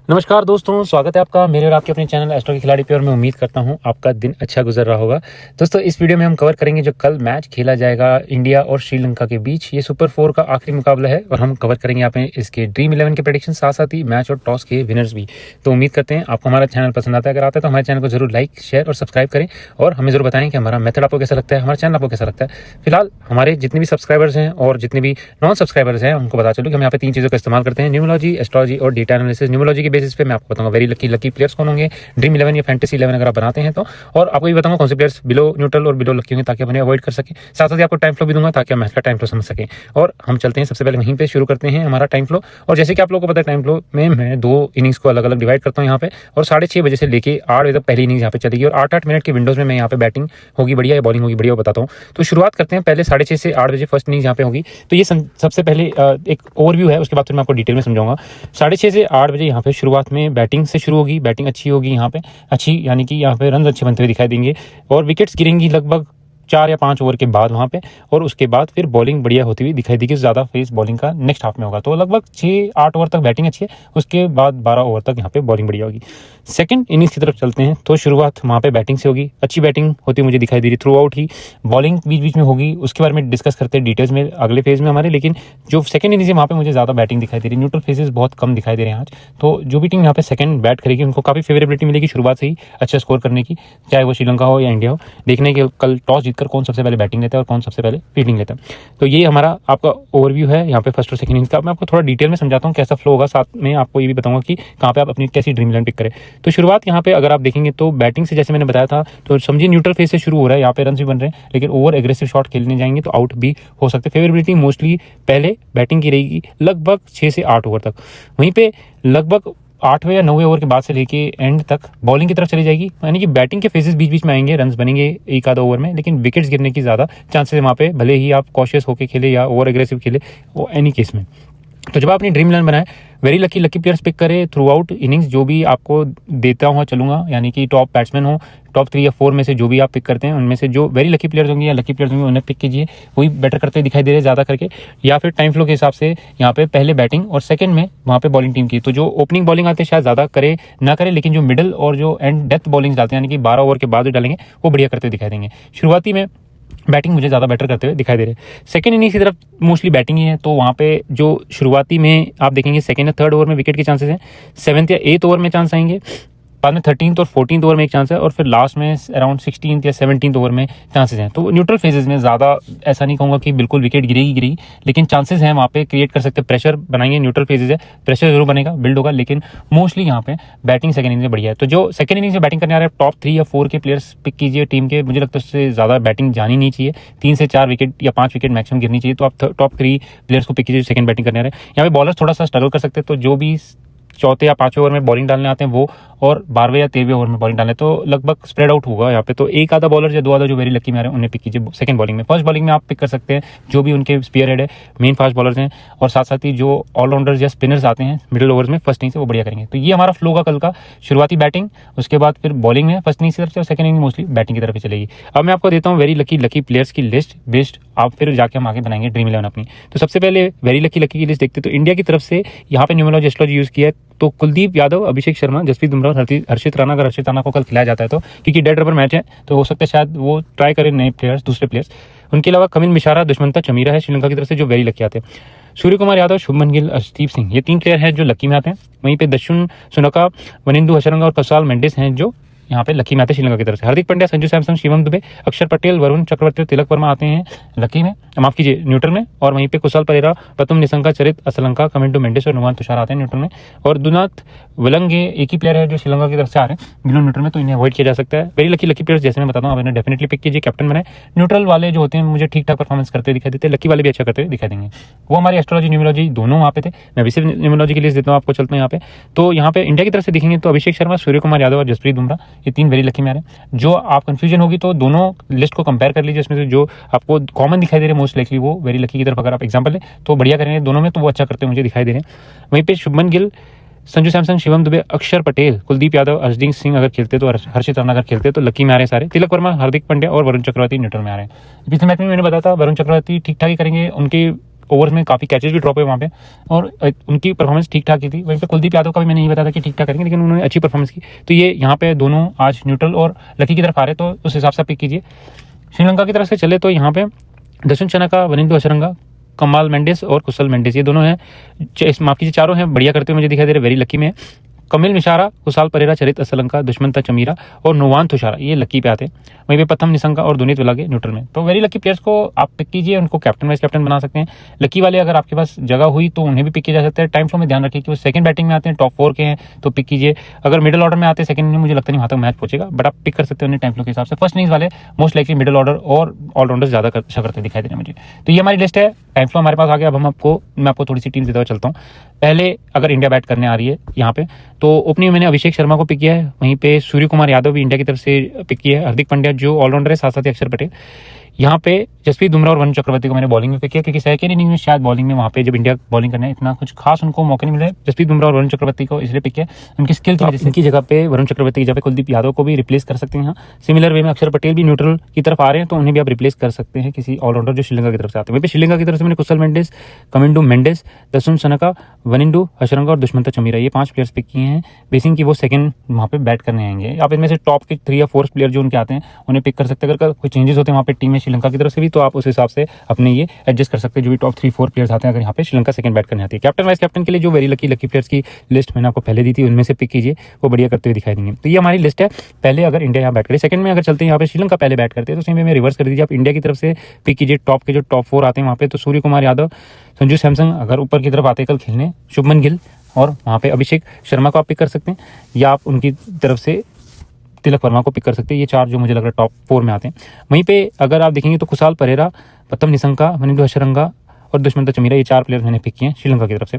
नमस्कार दोस्तों, स्वागत है आपका मेरे और आपके अपने चैनल एस्ट्रो के खिलाड़ी पे। और मैं उम्मीद करता हूं आपका दिन अच्छा गुजर रहा होगा। दोस्तों, इस वीडियो में हम कवर करेंगे जो कल मैच खेला जाएगा इंडिया और श्रीलंका के बीच। ये सुपर 4 का आखिरी मुकाबला है और हम कवर करेंगे यहाँ पे इसके ड्रीम 11 के प्रेडिक्शन, साथ साथ ही मैच और टॉस के विनर्स भी। तो उम्मीद करते हैं आपको हमारा चैनल पसंद आता है। अगर आता है तो हमारे चैनल को जरूर लाइक, शेयर और सब्सक्राइब करें और हमें जरूर बताएं कि हमारा मेथड आपको कैसा लगता है, हमारा चैनल आपको कैसा लगता है। फिलहाल हमारे जितने भी सब्सक्राइबर्स हैं और जितने भी नॉन सब्सक्राइबर्स हैं उनको बता चलूँ कि हम यहाँ पे 3 चीज़ों का इस्तेमाल करते हैं: न्यूमरोलॉजी, एस्ट्रोलॉजी और डेटा एनालिसिस। न्यूमरोलॉजी के बेसिस पे मैं आपको बताऊंगा वेरी लकी प्लेयर्स कौन होंगे, ड्रीम 11 या फैंटेसी 11 अगर आप बनाते हैं तो। और आपको ये बताऊंगा कौन से प्लेयर्स बिलो न्यूट्रल और बिलो लकी होंगे ताकि आप उन्हें अवॉइड कर सकें। साथ साथ ही आपको टाइम फ्लो भी दूंगा ताकि आप मैच का टाइम फ्लो समझ सकें। और हम चलते हैं सबसे पहले वहीं पे शुरू करते हैं हमारा टाइम फ्लो। और जैसे कि आप लोगों को पता है, टाइम फ्लो में मैं 2 इनिंग्स को अलग अलग डिवाइड करता हूँ यहाँ पे। और 6:30 बजे से लेके 8 बजे तक पहली इनिंग्स यहाँ पे चलेगी और 8-8 मिनट के विंडोज में मैं यहाँ पे बैटिंग होगी बढ़िया या बॉलिंग होगी बढ़िया वो बताता हूँ। तो शुरुआत करते हैं पहले 6:30 से 8 बजे फर्स्ट इनिंग्स यहाँ पे होगी। तो ये सबसे पहले एक ओवरव्यू है, उसके बाद फिर मैं आपको डिटेल में समझाऊंगा। 6:30 से 8 बजे यहाँ पे शुरुआत में बैटिंग से शुरू होगी। बैटिंग अच्छी होगी यहाँ पे, अच्छी यानी कि यहाँ पे रन अच्छे बनते हुए दिखाई देंगे और विकेट्स गिरेंगी लगभग 4 या 5 ओवर के बाद वहाँ पे। और उसके बाद फिर बॉलिंग बढ़िया होती हुई दिखाई देगी। ज़्यादा फेस बॉलिंग का नेक्स्ट हाफ में होगा। तो लगभग 6-8 ओवर तक बैटिंग अच्छी है, उसके बाद 12 ओवर तक यहाँ पे बॉलिंग बढ़िया होगी। सेकंड इनिंग्स की तरफ चलते हैं तो शुरुआत वहाँ पे बैटिंग से होगी। अच्छी बैटिंग होती मुझे दिखाई दे रही थ्रू आउट ही। बॉलिंग बीच बीच में होगी, उसके बारे में डिस्कस करते हैं डिटेल्स में अगले फेज में हमारे। लेकिन जो सेकंड इनिंग्स है वहाँ पे मुझे ज़्यादा बैटिंग दिखाई दे रही है। न्यूट्रल फेजेस बहुत कम दिखाई दे रहे हैं आज। तो जो भी टीम यहाँ पे सेकंड बैट करेगी उनको काफ़ी फेवरेबिलिटी मिलेगी शुरुआत से ही अच्छा स्कोर करने की, चाहे वो श्रीलंका हो या इंडिया हो। देखने के कल टॉस जीतकर कौन सबसे पहले बैटिंग लेता है और कौन सबसे पहले फील्डिंग लेता है। तो ये हमारा आपका ओवरव्यू है यहाँ पे फर्स्ट और सेकंड इनिंग्स का। मैं आपको थोड़ा डिटेल में समझाता हूँ कैसा फ्लो होगा, साथ में आपको ये भी बताऊंगा कि कहाँ पे आप अपनी कैसी ड्रीम 11 पिक करें। तो शुरुआत यहाँ पे अगर आप देखेंगे तो बैटिंग से जैसे मैंने बताया था, तो समझिए न्यूट्रल फेज से शुरू हो रहा है। यहाँ पे रन भी बन रहे हैं, लेकिन ओवर एग्रेसिव शॉट खेलने जाएंगे तो आउट भी हो सकते हैं। फेवरेबिलिटी मोस्टली पहले बैटिंग की रहेगी लगभग 6 से 8 ओवर तक। वहीं पे लगभग 8वें या 9वें ओवर के बाद से लेके एंड तक बॉलिंग की तरफ चली जाएगी। यानी कि बैटिंग के फेजेस बीच बीच में आएंगे, रन्स बनेंगे एक आधा ओवर में, लेकिन विकेट्स गिरने की ज़्यादा चांसेस है वहाँ पे, भले ही आप कॉशियस होकर खेले या ओवर एग्रेसिव खेले, वो एनी केस में। तो जब आप अपनी ड्रीम 11 बनाए, वेरी लकी प्लेयर्स पिक करें थ्रू आउट इनिंग्स। जो भी आपको देता हुआ चलूंगा, यानी कि टॉप बैट्समैन हो, टॉप 3 या 4 में से जो भी आप पिक करते हैं उनमें से जो वेरी लकी प्लेयर्स होंगे या लकी प्लेयर्स होंगे उन्हें पिक कीजिए। वही बेटर करते दिखाई दे रहे हैं ज़्यादा करके। या फिर टाइम फ्लो के हिसाब से यहाँ पे पहले बैटिंग और सेकंड में वहाँ पे बॉलिंग टीम की। तो जो ओपनिंग बॉलिंग आते हैं शायद ज़्यादा करे ना करे, लेकिन जो मिडल और जो एंड डेथ बॉलिंग डालते हैं, यानी कि 12 ओवर के बाद जो डालेंगे वो बढ़िया करते दिखाई देंगे। शुरुआती में बैटिंग मुझे ज़्यादा बेटर करते हुए दिखाई दे रहे हैं। सेकंड इनिंग्स की तरफ मोस्टली बैटिंग ही है, तो वहाँ पे जो शुरुआती में आप देखेंगे सेकंड या थर्ड ओवर में विकेट के चांसेस हैं। 7th या 8th ओवर में चांस आएंगे, बाद में 13th और 14th ओवर में एक चांस है, और फिर लास्ट में अराउंड 16th या 17th ओवर में चांसेस हैं। तो न्यूट्रल फेजेस में ज़्यादा ऐसा नहीं कहूँगा कि बिल्कुल विकेट गिरेगी, लेकिन चांसेस हैं वहाँ पे क्रिएट कर सकते हैं। प्रेशर बनाएंगे, न्यूट्रल फेजेस है, प्रेशर जरूर बनेगा, बिल्ड होगा, लेकिन मोस्टली यहाँ पे बैटिंग सेकंड इनिंग्स में बढ़िया है। तो जो सेकंड इनिंग्स में बैटिंग करने आ रहे हैं टॉप 3 या 4 के प्लेयर्स पिक कीजिए टीम के। मुझे लगता है उससे ज़्यादा बैटिंग जानी नहीं चाहिए, 3 से 4 विकेट या 5 विकेट मैक्सिमम गिरनी चाहिए। तो आप टॉप 3 प्लेयर्स को पिक कीजिए सेकंड बैटिंग करने आ रहे हैं। यहाँ पे बॉलर्स थोड़ा सा स्ट्रगल कर सकते हैं, तो जो भी 4th या 5वें ओवर में बॉलिंग डालने आते हैं वो, और 12वें या 13वें ओवर में बॉलिंग डालने, तो लगभग स्प्रेड आउट होगा यहाँ पे। तो एक आधा बॉलर या 2 आधा जो वेरी लकी में आ रहे हैं उन्हें पिक कीजिए सेकंड बॉलिंग में। फर्स्ट बॉलिंग में आप पिक कर सकते हैं जो भी उनके स्पीयर हेड है, मेन फास्ट बॉलर्स हैं, और साथ साथ ही जो ऑलराउंडर्स या स्पिनर्स आते हैं मिडिल ओवर्स में फर्स्ट इनिंग से, वो बढ़िया करेंगे। तो ये हमारा फ्लो का कल का शुरुआती बैटिंग, उसके बाद फिर बॉलिंग में फर्स्ट इनिंग की तरफ से, और सेकंड इनिंग मोस्टली बैटिंग की तरफ ही चलेगी। अब मैं आपको देता हूँ वेरी लकी प्लेयर्स की लिस्ट बेस्ड, आप फिर जाके हम आगे बनाएंगे ड्रीम 11 अपनी। तो सबसे पहले वेरी लकी की लिस्ट देखते हैं। तो इंडिया की तरफ से यहाँ पे न्यूमरोलॉजी एस्ट्रोलॉजी यूज़ किया है, तो कुलदीप यादव, अभिषेक शर्मा, जसप्रीत बुमराह, हर्षित राणा। अगर हर्षित राणा को कल खिलाया जाता है तो, क्योंकि डेड रबर मैच है, तो हो सकता है शायद वो ट्राई करें नए प्लेयर्स, दूसरे प्लेयर्स। उनके अलावा कमिल मिश्रा, दुष्मंता चमीरा है श्रीलंका की तरफ से जो वेरी लकी आते हैं। सूर्य कुमार यादव, शुभमन गिल, अर्शदीप सिंह, ये 3 प्लेयर हैं जो लकी में आते हैं। वहीं पे दशुन सुनका, वनिंदु हशरंगा और कसाल मेंडिस हैं जो यहाँ पे लकी में आते हैं श्रीलंका की तरफ से। हार्दिक पांड्या, संजू सैमसन, शिवम दुबे, अक्षर पटेल, वरुण चक्रवर्ती, तिलक वर्मा आते हैं लकी में, माफ कीजिए न्यूट्रल में। और वहीं पे कुशाल परेरा, प्रथम निशंका, चरित असलंका, कमेंटो मेंडिस और नुमान तुषार आते हैं न्यूट्रल में। और दुनाथ वलंगे एक ही प्लेयर है जो श्रीलंका की तरफ से आ रहे हैं बिलो न्यूट्रल में, तो इन्हें अवॉइड किया जा सकता है। वेरी लकी प्लेयर्स जैसे मैं बताता हूँ, आप इन्हें डेफिनेटली पिक कीजिए, कैप्टन बनाए। न्यूट्रल वाले जो होते हैं मुझे ठीक ठाक परफॉर्मेंस करते दिखाई देते हैं, लकी वाले भी अच्छा करते दिखाई देंगे। वो हमारी एस्ट्रोलॉजी न्यूमरोलॉजी दोनों वहाँ पे थे। मैं भी सिर्फ न्यूमरोलॉजी की लिस्ट देता हूँ आपको, चलते हैं यहाँ पे। तो यहाँ पे इंडिया की तरफ से देखेंगे तो अभिषेक शर्मा, सूर्य कुमार यादव और जसप्रीत बुमराह, ये 3 वेरी लकी में आ रहे हैं। जो आप कंफ्यूजन होगी तो दोनों लिस्ट को कंपेयर कर लीजिए, इसमें से जो आपको कॉमन दिखाई दे रहे हैं मोस्ट लाइकली वो वेरी लकी की तरफ अगर आप एग्जांपल है तो बढ़िया करेंगे दोनों में, तो वो अच्छा करते हुए मुझे दिखाई दे रहे हैं। वहीं पे शुभमन गिल, संजू सैमसन, शिवम दुबे, अक्षर पटेल, कुलदीप यादव, अर्शदीप सिंह अगर खेलते तो, हर्षित राणा अगर खेलते तो लकी में आ रहे हैं सारे। तिलक वर्मा, हार्दिक पांड्या और वरुण चक्रवर्ती न्यूट्रल में आ रहे हैं। पिछले मैच में मैंने बताया था वरुण चक्रवर्ती ठीक ठाक ही करेंगे, उनकी ओवर्स में काफ़ी कैचेज भी ड्रॉप हुए वहाँ पे, और उनकी परफॉर्मेंस ठीक ठाक ही थी। वहीं पे कुलदीप यादव का भी मैंने ये बताया था कि ठीक ठाक करेंगे, लेकिन उन्होंने अच्छी परफॉर्मेंस की। तो ये यहाँ पे दोनों आज न्यूट्रल और लकी की तरफ आ रहे, तो उस हिसाब से पिक कीजिए। श्रीलंका की तरफ से चले तो यहाँ पे दर्शन चनाका, वनिंदु हशरंगा, कमाल मेंडिस और कुशल मेंडिस, ये दोनों हैं, माफ कीजिए चारों हैं, बढ़िया करते हुए मुझे दिखाई दे रहे, वेरी लकी में। कमिल मिश्रा, कुशाल परेरा, चरित असलंका, दुष्मंता चमीरा और नोवान तुषारा ये लकी पे आते हैं। वहीं पे प्रथम निशंका और दुनीत विलागे न्यूट्रल में। तो वेरी लकी प्लेयर्स को आप पिक कीजिए, उनको कैप्टन वाइस कैप्टन बना सकते हैं। लकी वाले अगर आपके पास जगह हुई तो उन्हें भी पिक किया जा सकता है। टाइम फ्लो में ध्यान रखिए कि वो सेकंड बैटिंग में आते हैं, टॉप 4 के हैं, तो पिक कीजिए। अगर मिडिल ऑर्डर में आते हैं सेकंड में, मुझे लगता नहीं वहाँ तक मैच पहुंचेगा, बट आप पिक कर सकते हैं उन्हें टाइम फ्लो के हिसाब से। फर्स्ट इनिंग्स वाले मोस्ट लाइकली मिडिल ऑर्डर और ऑलराउंडर्स ज़्यादा अच्छा करते दिखाई दे रहे हैं मुझे। तो ये हमारी लिस्ट है, टाइम फ्लो हमारे पास आ गया। अब मैं आपको थोड़ी सी टीम देता हुआ चलता हूँ। पहले अगर इंडिया बैट करने आ रही है यहाँ पे, तो ओपनिंग मैंने अभिषेक शर्मा को पिक किया है। वहीं पे सूर्य कुमार यादव भी इंडिया की तरफ से पिक किया है। हार्दिक पांड्या जो ऑलराउंडर है, साथ साथ अक्षर पटेल। यहाँ पे जसप्रीत बुमराह और वरुण चक्रवर्ती को मैंने बॉलिंग में पिक किया, क्योंकि सेकंड इनिंग में शायद बॉलिंग में वहाँ पे जब इंडिया बॉलिंग करना है इतना कुछ खास उनको मौके नहीं मिल रहा है। जसप्रीत बुमराह और वरुण चक्रवर्ती को इसलिए पिक किया, उनकी स्किल की वजह से। इनकी जगह पे वरुण चक्रवर्ती की जगह पे कुलदीप यादव को भी रिप्लेस कर सकते हैं यहाँ। सिमिलर वे में अक्षर पटेल भी न्यूट्रल की तरफ आ रहे हैं, तो उन्हें भी आप रिप्लेस कर सकते हैं किसी ऑलराउंडर जो श्रीलंका की तरफ से आते हैं। वहीं पे श्रीलंका की तरफ से मैंने कुशल मेंडिस, कमिंडू मेंडिस, दर्शन चनाका, वनिंदु हशरंगा और दुष्मंता चमीरा ये 5 प्लेयर्स पिक किए हैं। बेसिंग की वो सेकंड वहाँ पे बैट करने आएंगे। आप इनमें से टॉप के 3 या 4 प्लेयर जो उनके आते हैं उन्हें पिक कर सकते हैं। अगर कोई चेंजेस होते हैं वहाँ पे टीम में श्रीलंका की तरफ से भी, तो आप उस हिसाब से अपने ये एडजस्ट कर सकते हैं जो भी टॉप 3-4 प्लेयर्स आते हैं अगर यहाँ पे श्रीलंका सेकंड बैट करने आती है। कैप्टन वाइस कैप्टन के लिए जो वेरी लकी प्लेयर्स की लिस्ट मैंने आपको पहले दी थी, उनमें से पिक कीजिए, वो बढ़िया करते हुए दिखाई देंगे। तो ये हमारी लिस्ट है। पहले अगर इंडिया यहाँ बैट करे, सेकंड में अगर चलते हैं यहाँ पे श्रीलंका पहले बैट करते हैं, तो सेम में रिवर्स कर दीजिए। आप इंडिया की तरफ से पिक कीजिए टॉप के जो टॉप 4 आते हैं वहाँ पे, तो सूर्य कुमार यादव, संजू सैमसंग अगर ऊपर की तरफ आते हैं कल खेलने, शुभमन गिल और वहाँ पे अभिषेक शर्मा को आप पिक कर सकते हैं, या आप उनकी तरफ से तिलक वर्मा को पिक कर सकते हैं। ये 4 जो मुझे लग रहा है टॉप 4 में आते हैं। वहीं पे अगर आप देखेंगे तो कुशाल परेरा, प्रथम निशंका, वनिंदु हशरंगा और दुष्मंता चमीरा ये 4 प्लेयर मैंने पिक किए हैं श्रीलंका की तरफ से।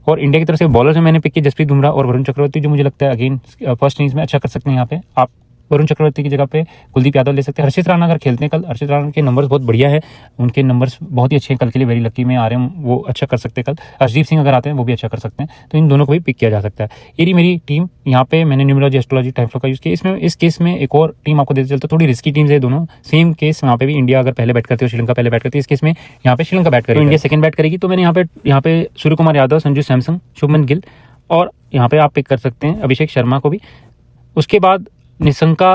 और इंडिया की तरफ से बॉलर्स में मैंने पिक किया जसप्रीत बुमराह और वरुण चक्रवर्ती, जो मुझे लगता है अगेन फर्स्ट इनिंग्स में अच्छा कर सकते हैं। यहाँ पे आप वरुण चक्रवर्ती की जगह पे कुलदीप यादव ले सकते हैं। हर्षित राणा अगर खेलते हैं कल, हर्षित राणा के नंबर्स बहुत बढ़िया है, उनके नंबर्स बहुत ही अच्छे हैं, कल के लिए वेरी लकी में आ रहे हैं, वो अच्छा कर सकते हैं कल। हर्षदीप सिंह अगर आते हैं वो भी अच्छा कर सकते हैं, तो इन दोनों को भी पिक किया जा सकता है। ये रही मेरी टीम। यहाँ पे मैंने न्यूमरोलॉजी, एस्ट्रोलॉजी, टाइम फ्लो का यूज़ किया। इस केस में एक और टीम आपको देते चलता, थोड़ी रिस्की टीम्स है दोनों। सेम केस वहाँ पे भी इंडिया अगर पहले बैट करती है, श्रीलंका पहले बैट करती है। इस केस में यहाँ पे श्रीलंका बैट करेगी, इंडिया सेकंड बैट करेगी। तो मैंने यहाँ पे सूर्य कुमार यादव, संजू सैमसंग, शुभमन गिल और यहाँ पे आप पिक कर सकते हैं अभिषेक शर्मा को भी। उसके बाद निशंका,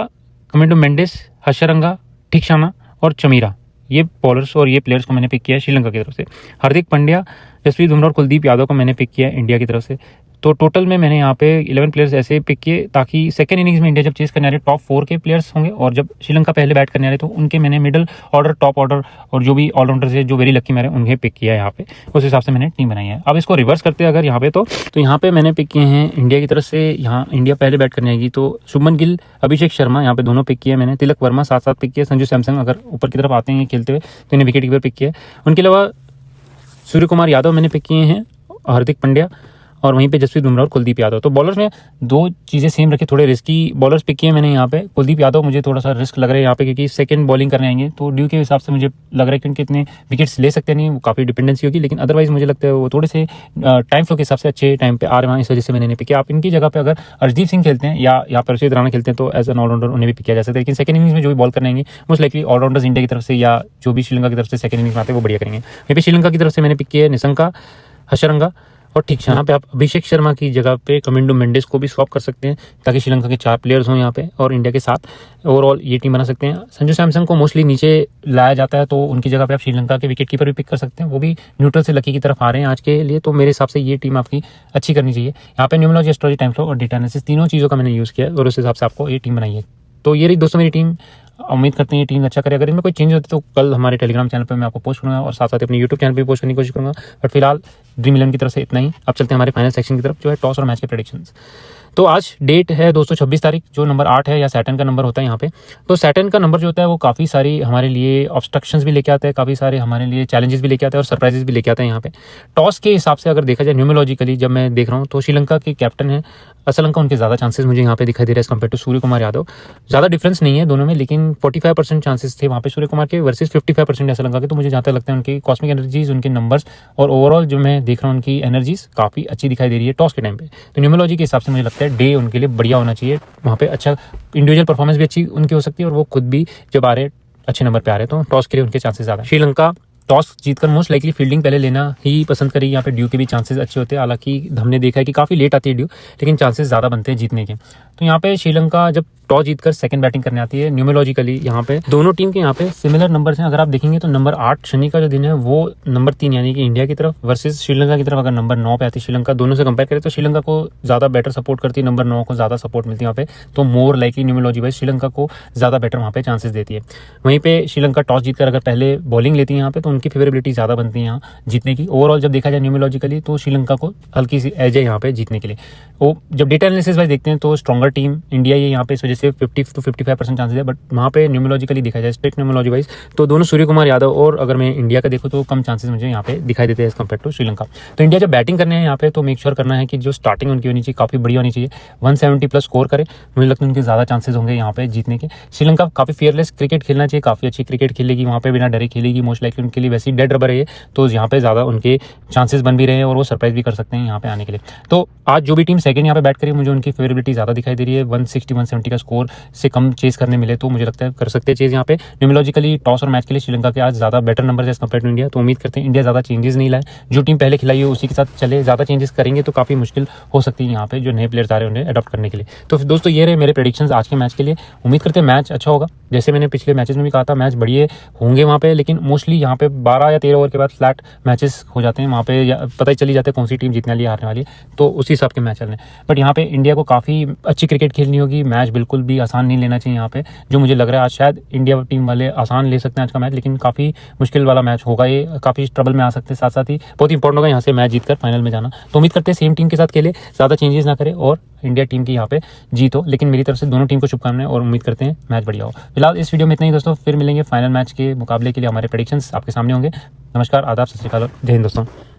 कमिंडू मेंडिस, हशरंगा, ठिकशाना और चमीरा, ये बॉलर्स और ये प्लेयर्स को मैंने पिक किया है श्रीलंका की तरफ से। हार्दिक पांड्या, जसप्रीत बुमराह और कुलदीप यादव को मैंने पिक किया है इंडिया की तरफ से। तो टोटल में मैंने यहाँ पे 11 प्लेयर्स ऐसे पिक किए, ताकि सेकंड इनिंग्स में इंडिया जब चेस करने आ रही है टॉप 4 के प्लेयर्स होंगे, और जब श्रीलंका पहले बैट करने आ रहे तो उनके मैंने मिडिल ऑर्डर, टॉप ऑर्डर और जो भी ऑलराउंडर्स है जो वेरी लकी मेरे, उन्हें पिक किया है यहाँ पे। उस हिसाब से मैंने टीम बनाई है। अब इसको रिवर्स करते हैं अगर यहाँ पे, तो यहाँ पे मैंने पिक किए हैं इंडिया की तरफ से। यहाँ इंडिया पहले बैट करने आएगी तो शुभमन गिल, अभिषेक शर्मा यहाँ पे दोनों पिक किए मैंने। तिलक वर्मा साथ साथ पिक किया। संजू सैमसंग अगर ऊपर की तरफ आते हैं खेलते हुए तो इन्हें विकेट कीपर पिक किया। उनके अलावा सूर्य कुमार यादव मैंने पिक किए हैं, हार्दिक पांड्या और वहीं पे जसप्रीत बुमराह और कुलदीप यादव। तो बॉलर्स में 2 चीज़ें सेम रखी, थोड़े रिस्की बॉलर्स पिक किए मैंने यहाँ पे। कुलदीप यादव मुझे थोड़ा सा रिस्क लग रहा है यहाँ पे, क्योंकि सेकंड बॉलिंग करने आएंगे, तो ड्यू के हिसाब से मुझे लग रहा है कि उनके इतने विकेट्स ले सकते नहीं, वो काफ़ी डिपेंडेंसी होगी। लेकिन अदरवाइज मुझे लगता है वो थोड़े से टाइम फ्लो के हिसाब से अच्छे टाइम पे आ रहे हैं, इस वजह से मैंने पिक किया। आप इनकी जगह पे अगर हर्षदीप सिंह खेलते हैं या यहाँ पर हर्षित राणा खेलते हैं, तो एज एन ऑलराउंडर उन्हें भी पिक किया जा सकता है। लेकिन सेकंड इनिंग्स में जो भी बॉल करने आएंगे मोस्ट लाइकली ऑलराउंडर्स इंडिया की तरफ से या जो भी श्रीलंका की तरफ से सेकंड इनिंग्स में आते हैं वो बढ़िया करेंगे। वहीं पे श्रीलंका की तरफ से मैंने पिक किया है निशंका, हशरंगा और ठिकशाना पे आप अभिषेक शर्मा की जगह पे कमिंडू मेंडिस को भी स्वैप कर सकते हैं, ताकि श्रीलंका के 4 प्लेयर्स हों यहाँ पे और इंडिया के साथ ओवरऑल ये टीम बना सकते हैं। संजू सैमसंग को मोस्टली नीचे लाया जाता है, तो उनकी जगह पे आप श्रीलंका के विकेट कीपर भी पिक कर सकते हैं, वो भी न्यूट्रल से लकी की तरफ आ रहे हैं आज के लिए। तो मेरे हिसाब से ये टीम आपकी अच्छी करनी चाहिए। यहाँ पे न्यूमरोलॉजी, एस्ट्रोलॉजी, टाइम फ्लो और डेटा एनालिसिस तीनों चीज़ों का मैंने यूज़ किया और उस हिसाब से आपको ये टीम बनाई है। तो ये रही दोस्तों मेरी टीम। उम्मीद करते हैं ये टीम अच्छा करे। अगर इनमें कोई चेंज होती है तो कल हमारे टेलीग्राम चैनल पर मैं आपको पोस्ट करूँगा और साथ साथ अपने यूट्यूब चैनल पर पोस्ट करने की कोशिश करूँगा। बट फिलहाल ड्रीम 11 की तरफ से इतना ही। अब चलते हैं हमारे फाइनल सेक्शन की तरफ, जो है टॉस और मैच के प्रेडिक्शंस। तो आज डेट है दोस्तों 26 तारीख, जो नंबर 8 है या सैटर्न का नंबर होता है यहाँ पे। तो सैटर्न का नंबर जो होता है वो काफ़ी सारी हमारे लिए ऑब्स्ट्रक्शंस भी लेके आता है, काफ़ी सारे हमारे लिए चैलेंजेस भी लेके आता है और सरप्राइजेस भी लेके आता है यहाँ पे। टॉस के हिसाब से अगर देखा जाए न्यूमरोलॉजिकली, जब मैं देख रहा हूँ तो श्रीलंका के कैप्टन है असलंका, उनके ज़्यादा चांसेस मुझे यहाँ पे दिखाई दे रहे हैं as compare to Surya Kumar Yadav. ज़्यादा डिफरेंस नहीं है दोनों में, लेकिन 45% चांसेस थे वहाँ पे सूर्य कुमार के वर्सेस 55% असलंका के। तो मुझे जहाँ तक लगता है उनकी कॉस्मिक एनर्जीज, उनके नंबर्स और ओवरऑल जो मैं देख रहा हूँ उनकी एनर्जीज काफ़ी अच्छी दिखाई दे रही है टॉस के टाइम पे। तो न्यूमरोलॉजी के हिसाब से मुझे लगता है डे उनके लिए बढ़िया होना चाहिए। वहाँ पे अच्छा इंडिविजुअल परफॉर्मेंस भी अच्छी उनकी हो सकती है और वो खुद भी जब आ रहे अच्छे नंबर पे आ रहे हैं, तो टॉस के लिए उनके चांसेस ज़्यादा। श्रीलंका टॉस जीतकर मोस्ट लाइकली फील्डिंग पहले लेना ही पसंद करेगी। यहाँ पे ड्यू के भी चांसेस अच्छे होते हैं, हालांकि हमने देखा है कि काफ़ी लेट आती है ड्यू, लेकिन चांसेस ज़्यादा बनते हैं जीतने के। तो यहाँ पे श्रीलंका जब टॉस जीतकर सेकंड बैटिंग करने आती है, न्यूमेरोलॉजिकली यहाँ पे दोनों टीम के यहाँ पे सिमिलर नंबर्स हैं। अगर आप देखेंगे तो नंबर 8 शनि का जो दिन है वो नंबर 3 यानी कि इंडिया की तरफ वर्सेस श्रीलंका की तरफ अगर नंबर 9 पे आती है श्रीलंका, दोनों से कंपेयर करें तो श्रीलंका को ज़्यादा बेटर सपोर्ट करती है, नंबर 9 को ज़्यादा सपोर्ट मिलती है यहाँ पे। तो more likely numerology wise Sri Lanka को ज़्यादा बेटर वहाँ पे चांसेस देती है। वहीं पे श्रीलंका टॉस जीतकर अगर पहले बॉलिंग लेती है यहाँ पे तो उनकी फेवरेबिलिटी ज़्यादा बनती है यहाँ जीतने की। ओवरऑल जब देखा जाए न्यूमेरोलॉजिकली तो श्रीलंका को हल्की सी एज है यहाँ पे जीतने के लिए। वो जब डेटा एनालिसिस वाइज देखते हैं तो स्ट्रॉन्गर टीम इंडिया ही यहाँ पे, इस वजह से 50 to 55% चांसेस है। बट वहाँ पे न्यूमेरोलॉजिकली देखा जाए, स्ट्रिक्ट न्यूमेरोलॉजी वाइज, तो दोनों सूर्य कुमार यादव और अगर मैं इंडिया का देखूँ तो कम चांसेस मुझे यहाँ पे दिखाई देते हैं एज कम्पेयर टू श्रीलंका। तो इंडिया जब बैटिंग करने हैं यहाँ पे तो मेक श्योर करना है कि जो स्टार्टिंग उनकी होनी चाहिए काफ़ी बढ़िया होनी चाहिए, 170 प्लस स्कोर करे, मुझे लगता है उनके ज़्यादा चांसेस होंगे यहाँ पे जीतने के। श्रीलंका काफ़ी फेयरलेस क्रिकेट खेलना चाहिए, काफ़ी अच्छी क्रिकेट खेलेगी वहाँ पे, बिना डरे खेलेगी, मोस्ट लाइकली उनके लिए वैसे ही डेड रबर है, तो यहाँ पे ज़्यादा उनके चांसेस बन भी रहे हैं और वो सरप्राइज भी कर सकते हैं यहाँ पे आने के लिए। तो आज जो भी टीम सेकंड यहाँ पे बैट करी मुझे उनकी फेवरेबिलिटी ज़्यादा दिखाई दे रही है। 160-170 का स्कोर से कम चेस करने मिले तो मुझे लगता है कर सकते हैं चेज यहाँ पे। न्यूमेरोलॉजिकली टॉस और मैच के लिए श्रीलंका के आज ज़्यादा बेटर नंबर है कंपेयर टू इंडिया, तो उम्मीद करते हैं इंडिया ज़्यादा चेंजेस नहीं लाए, जो टीम पहले खिलाई है उसी के साथ चले। ज़्यादा चेंजेस करेंगे तो काफ़ी मुश्किल हो सकती है यहाँ पे जो नए प्लेयर्स आ रहे हैं उन्हें अडॉप्ट करने के लिए। तो दोस्तों ये रहे मेरे प्रेडिक्शंस आज के मैच के लिए। उम्मीद करते हैं मैच अच्छा होगा, जैसे मैंने पिछले मैचेस में भी कहा था मैच बढ़िया होंगे वहाँ पे, लेकिन मोस्टली यहाँ पे 12 या 13 ओवर के बाद फ्लैट मैचेस हो जाते हैं वहाँ पे, पता ही चली जाता है कौन सी टीम जीतने वाली हारने वाली, तो उसी हिसाब के मैच चल रहे हैं। बट यहाँ पे इंडिया को काफ़ी अच्छी क्रिकेट खेलनी होगी, मैच बिल्कुल भी आसान नहीं लेना चाहिए यहाँ पे। जो मुझे लग रहा है आज शायद इंडिया टीम वाले आसान ले सकते हैं आज का मैच, लेकिन काफ़ी मुश्किल वाला मैच होगा ये, काफ़ी ट्रबल में आ सकते हैं, साथ साथ ही बहुत इंपॉर्टेंट होगा यहाँ से मैच जीतकर फाइनल में जाना। तो उम्मीद करते हैं सेम टीम के साथ खेले, ज़्यादा चेंजेस ना करे और इंडिया टीम की यहाँ पे जीत हो। लेकिन मेरी तरफ से दोनों टीम को शुभकामनाएं और उम्मीद करते हैं मैच बढ़िया हो। फिलहाल इस वीडियो में इतना ही दोस्तों, फिर मिलेंगे फाइनल मैच के मुकाबले के लिए, हमारे प्रेडिक्शंस आपके सामने होंगे। नमस्कार, आदाब, सत श्री अकाल, जय हिंद दोस्तों।